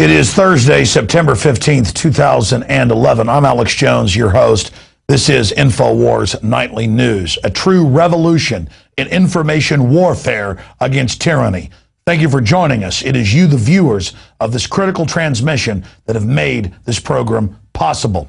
It is Thursday, September 15th, 2011. I'm Alex Jones, your host. This is INFOWARS Nightly News, a true revolution in information warfare against tyranny. Thank you for joining us. It is you, the viewers of this critical transmission, that have made this program possible.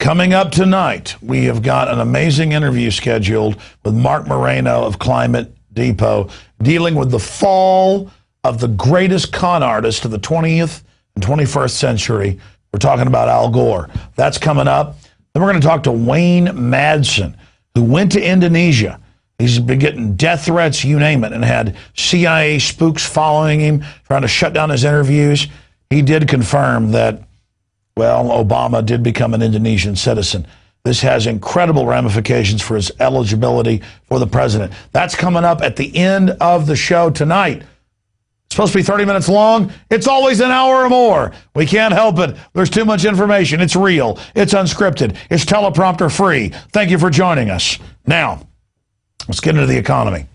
Coming up tonight, we have got an amazing interview scheduled with Marc Morano of Climate Depot, dealing with the fall of the greatest con artist of the 20th and 21st century. We're talking about Al Gore. That's coming up. Then we're going to talk to Wayne Madsen, who went to Indonesia. He's been getting death threats, you name it, and had CIA spooks following him, trying to shut down his interviews. He did confirm that, well, Obama did become an Indonesian citizen. This has incredible ramifications for his eligibility for the president. That's coming up at the end of the show tonight. It's supposed to be 30 minutes long. It's always an hour or more. We can't help it. There's too much information. It's real. It's unscripted. It's teleprompter free. Thank you for joining us. Now, let's get into the economy.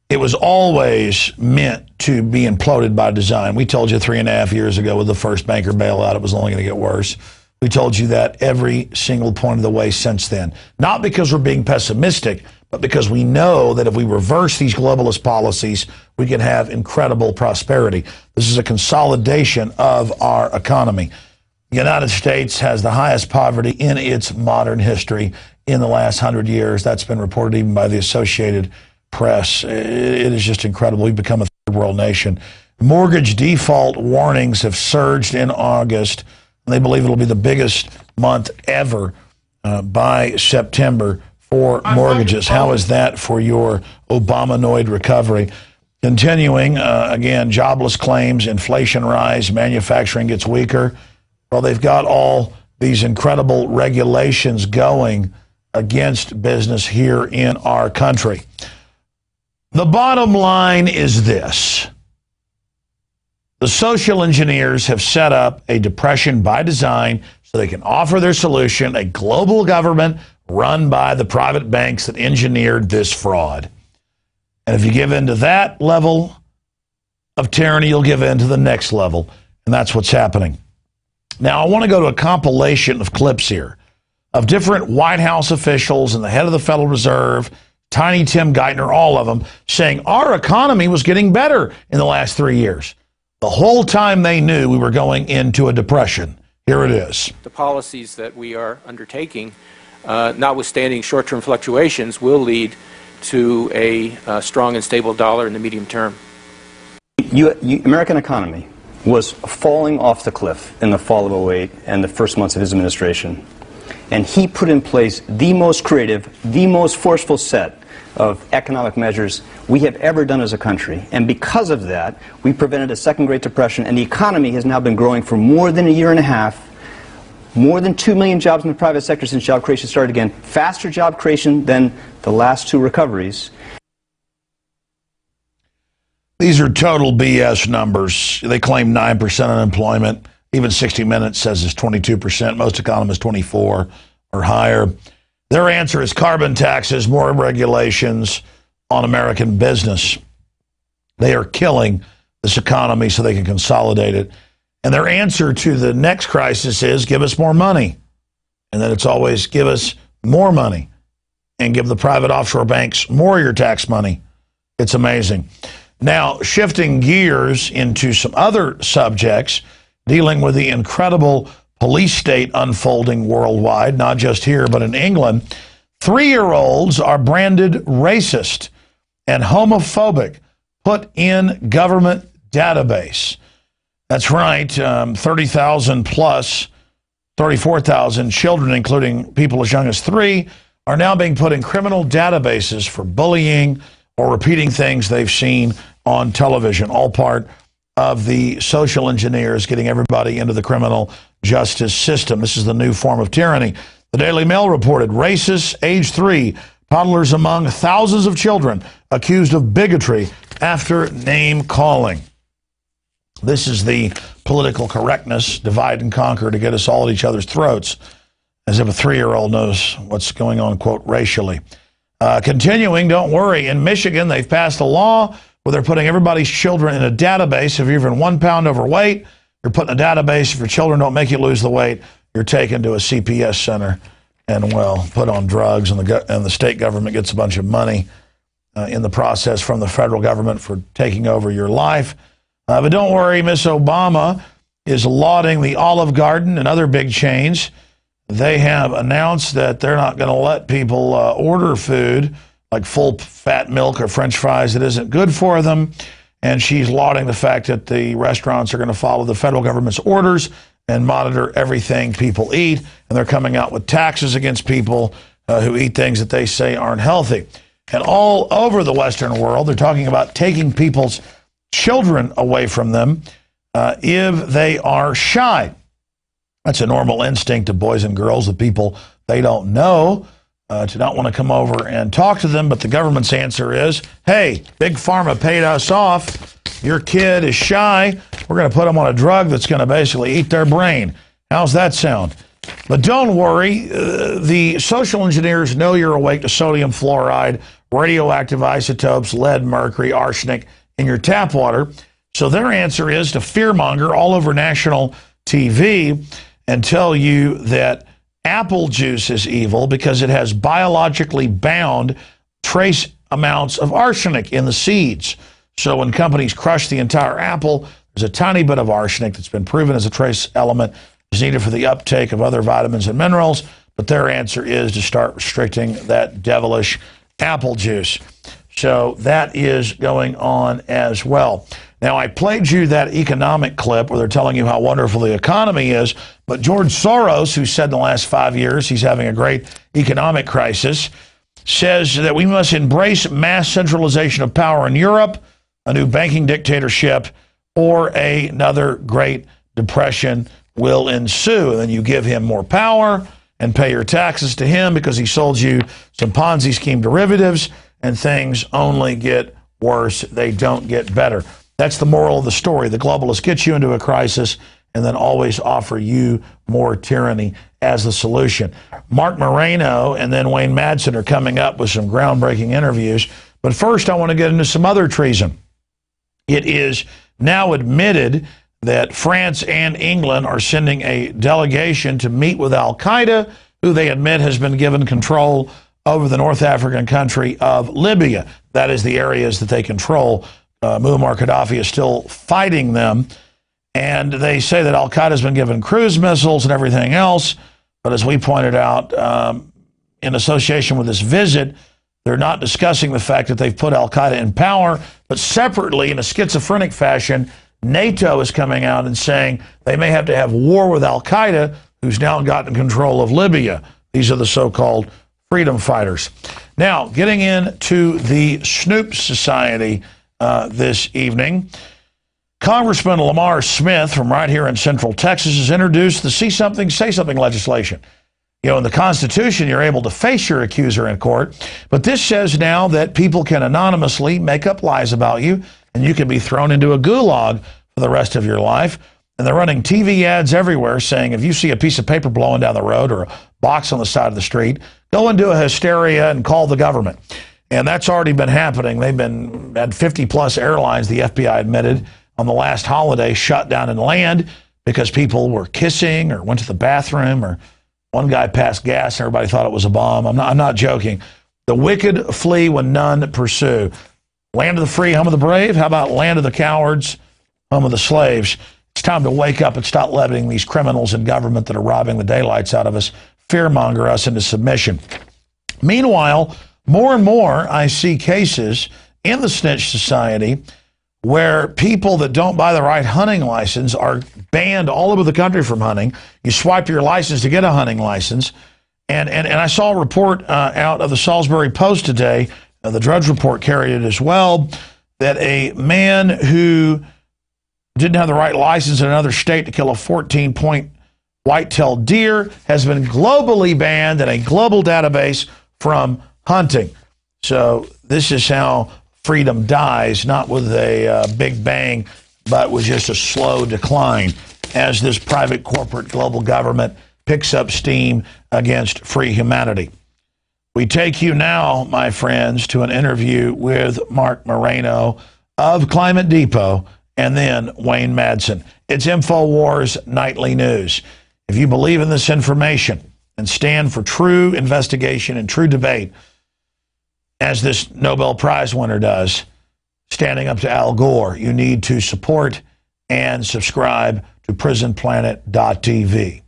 It was always meant to be imploded by design. We told you 3.5 years ago with the first banker bailout, it was only going to get worse. We told you that every single point of the way since then. Not because we're being pessimistic, but because we know that if we reverse these globalist policies, we can have incredible prosperity. This is a consolidation of our economy. The United States has the highest poverty in its modern history in the last 100 years. That's been reported even by the Associated Press. It is just incredible. We've become a third world nation. Mortgage default warnings have surged in August. They believe it'll be the biggest month ever by September for mortgages. How is that for your Obamanoid recovery? Continuing, again, jobless claims, inflation rise, manufacturing gets weaker. Well, they've got all these incredible regulations going against business here in our country. The bottom line is this. The social engineers have set up a depression by design so they can offer their solution, a global government run by the private banks that engineered this fraud. And if you give in to that level of tyranny, you'll give in to the next level. And that's what's happening. Now, I want to go to a compilation of clips here of different White House officials and the head of the Federal Reserve, Tiny Tim Geithner, all of them, saying our economy was getting better in the last 3 years. The whole time they knew we were going into a depression. Here it is. The policies that we are undertaking, notwithstanding short-term fluctuations, will lead to a strong and stable dollar in the medium term. American economy was falling off the cliff in the fall of '08 and the first months of his administration. And he put in place the most creative, the most forceful set of economic measures we have ever done as a country. And because of that, we prevented a second Great Depression, and the economy has now been growing for more than a year and a half. More than 2 million jobs in the private sector since job creation started again. Faster job creation than the last two recoveries. These are total BS numbers. They claim 9% unemployment. Even 60 Minutes says it's 22%. Most economists 24 or higher. Their answer is carbon taxes, more regulations on American business. They are killing this economy so they can consolidate it. And their answer to the next crisis is give us more money. And then it's always give us more money and give the private offshore banks more of your tax money. It's amazing. Now, shifting gears into some other subjects, dealing with the incredible police state unfolding worldwide, not just here, but in England. 3-year-olds are branded racist and homophobic, put in government database. That's right, 30,000 plus 34,000 children, including people as young as 3, are now being put in criminal databases for bullying or repeating things they've seen on television, all part of the social engineers getting everybody into the criminal justice system. This is the new form of tyranny. The Daily Mail reported racist, age 3, toddlers among thousands of children accused of bigotry after name calling. This is the political correctness, divide and conquer to get us all at each other's throats, as if a 3-year-old knows what's going on, quote, racially. Continuing, don't worry, in Michigan, they've passed a law where they're putting everybody's children in a database. If you're even 1 pound overweight, you're put in a database. If your children don't make you lose the weight, you're taken to a CPS center and, well, put on drugs, and the state government gets a bunch of money in the process from the federal government for taking over your life. But don't worry, Miss Obama is lauding the Olive Garden and other big chains. They have announced that they're not going to let people order food like full fat milk or French fries that isn't good for them. And she's lauding the fact that the restaurants are going to follow the federal government's orders and monitor everything people eat. And they're coming out with taxes against people who eat things that they say aren't healthy. And all over the Western world, they're talking about taking people's children away from them if they are shy. That's a normal instinct of boys and girls, the people they don't know, to not want to come over and talk to them. But the government's answer is, hey, Big Pharma paid us off. Your kid is shy. We're going to put them on a drug that's going to basically eat their brain. How's that sound? But don't worry, the social engineers know you're awake to sodium fluoride, radioactive isotopes, lead, mercury, arsenic in your tap water. So their answer is to fearmonger all over national TV and tell you that apple juice is evil because it has biologically bound trace amounts of arsenic in the seeds. So when companies crush the entire apple, there's a tiny bit of arsenic that's been proven as a trace element is needed for the uptake of other vitamins and minerals. But their answer is to start restricting that devilish apple juice. So that is going on as well. Now, I played you that economic clip where they're telling you how wonderful the economy is, but George Soros, who said in the last 5 years he's having a great economic crisis, says that we must embrace mass centralization of power in Europe, a new banking dictatorship, or another Great Depression will ensue. And then you give him more power and pay your taxes to him because he sold you some Ponzi scheme derivatives, and things only get worse. They don't get better. That's the moral of the story. The globalists get you into a crisis and then always offer you more tyranny as the solution. Marc Morano and then Wayne Madsen are coming up with some groundbreaking interviews. But first, I want to get into some other treason. It is now admitted that France and England are sending a delegation to meet with al-Qaeda, who they admit has been given control over the North African country of Libya. That is the areas that they control. Muammar Gaddafi is still fighting them. And they say that al-Qaeda has been given cruise missiles and everything else. But as we pointed out, in association with this visit, they're not discussing the fact that they've put al-Qaeda in power. But separately, in a schizophrenic fashion, NATO is coming out and saying they may have to have war with al-Qaeda, who's now gotten control of Libya. These are the so-called freedom fighters. Now, getting into the Snoop Society this evening, Congressman Lamar Smith from right here in Central Texas has introduced the See Something, Say Something legislation. You know, in the Constitution, you're able to face your accuser in court, but this says now that people can anonymously make up lies about you, and you can be thrown into a gulag for the rest of your life. And they're running TV ads everywhere saying if you see a piece of paper blowing down the road or a box on the side of the street, go into a hysteria and call the government. And that's already been happening. They've had 50-plus airlines, the FBI admitted, on the last holiday shut down and land because people were kissing or went to the bathroom, or one guy passed gas and everybody thought it was a bomb. I'm not joking. The wicked flee when none pursue. Land of the free, home of the brave. How about land of the cowards, home of the slaves? It's time to wake up and stop letting these criminals in government that are robbing the daylights out of us fearmonger us into submission. Meanwhile, more and more I see cases in the Snitch Society where people that don't buy the right hunting license are banned all over the country from hunting. You swipe your license to get a hunting license. And I saw a report out of the Salisbury Post today, the Drudge Report carried it as well, that a man who didn't have the right license in another state to kill a 14-point white-tailed deer has been globally banned in a global database from hunting. So this is how freedom dies, not with a big bang, but with just a slow decline as this private corporate global government picks up steam against free humanity. We take you now, my friends, to an interview with Marc Morano of Climate Depot, and then Wayne Madsen. It's InfoWars Nightly News. If you believe in this information and stand for true investigation and true debate, as this Nobel Prize winner does, standing up to Al Gore, you need to support and subscribe to prisonplanet.tv.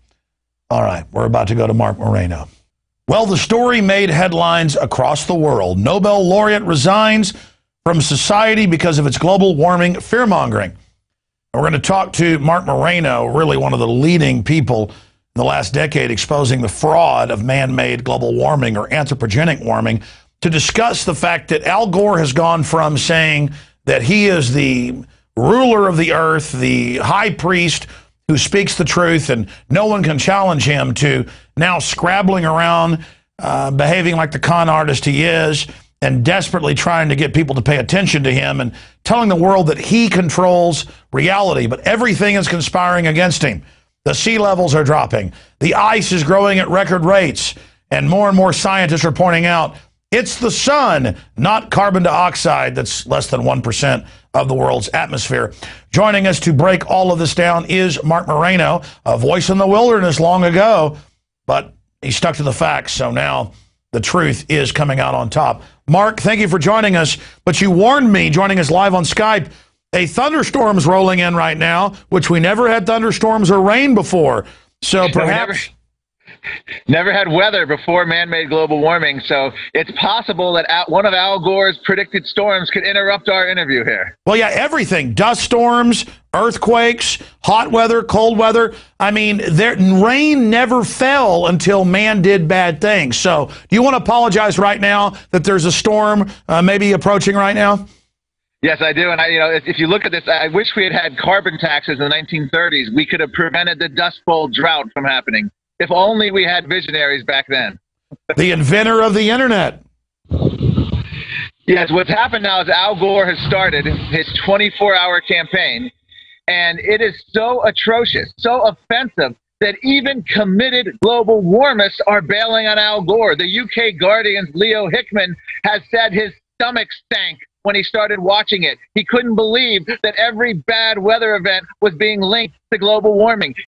All right, we're about to go to Marc Morano. Well, the story made headlines across the world. Nobel laureate resigns from society because of its global warming fear-mongering. We're going to talk to Marc Morano, really one of the leading people in the last decade exposing the fraud of man-made global warming or anthropogenic warming, to discuss the fact that Al Gore has gone from saying that he is the ruler of the earth, the high priest who speaks the truth and no one can challenge him, to now scrabbling around, behaving like the con artist he is, and desperately trying to get people to pay attention to him and telling the world that he controls reality, but everything is conspiring against him. The sea levels are dropping. The ice is growing at record rates. And more scientists are pointing out it's the sun, not carbon dioxide, that's less than 1% of the world's atmosphere. Joining us to break all of this down is Marc Morano, a voice in the wilderness long ago, but he stuck to the facts, so now the truth is coming out on top. Marc, thank you for joining us, but you warned me, joining us live on Skype, a thunderstorm's rolling in right now, which we never had thunderstorms or rain before. So perhaps... Never had weather before man-made global warming, so it's possible that one of Al Gore's predicted storms could interrupt our interview here. Well, yeah, everything. Dust storms, earthquakes, hot weather, cold weather. I mean, rain never fell until man did bad things. So do you want to apologize right now that there's a storm maybe approaching right now? Yes, I do. And if you look at this, I wish we had carbon taxes in the 1930s. We could have prevented the Dust Bowl drought from happening. If only we had visionaries back then. The inventor of the internet. Yes, what's happened now is Al Gore has started his 24-hour campaign, and it is so atrocious, so offensive, that even committed global warmists are bailing on Al Gore. The UK Guardian's Leo Hickman has said his stomach stank when he started watching it. He couldn't believe that every bad weather event was being linked to global warming.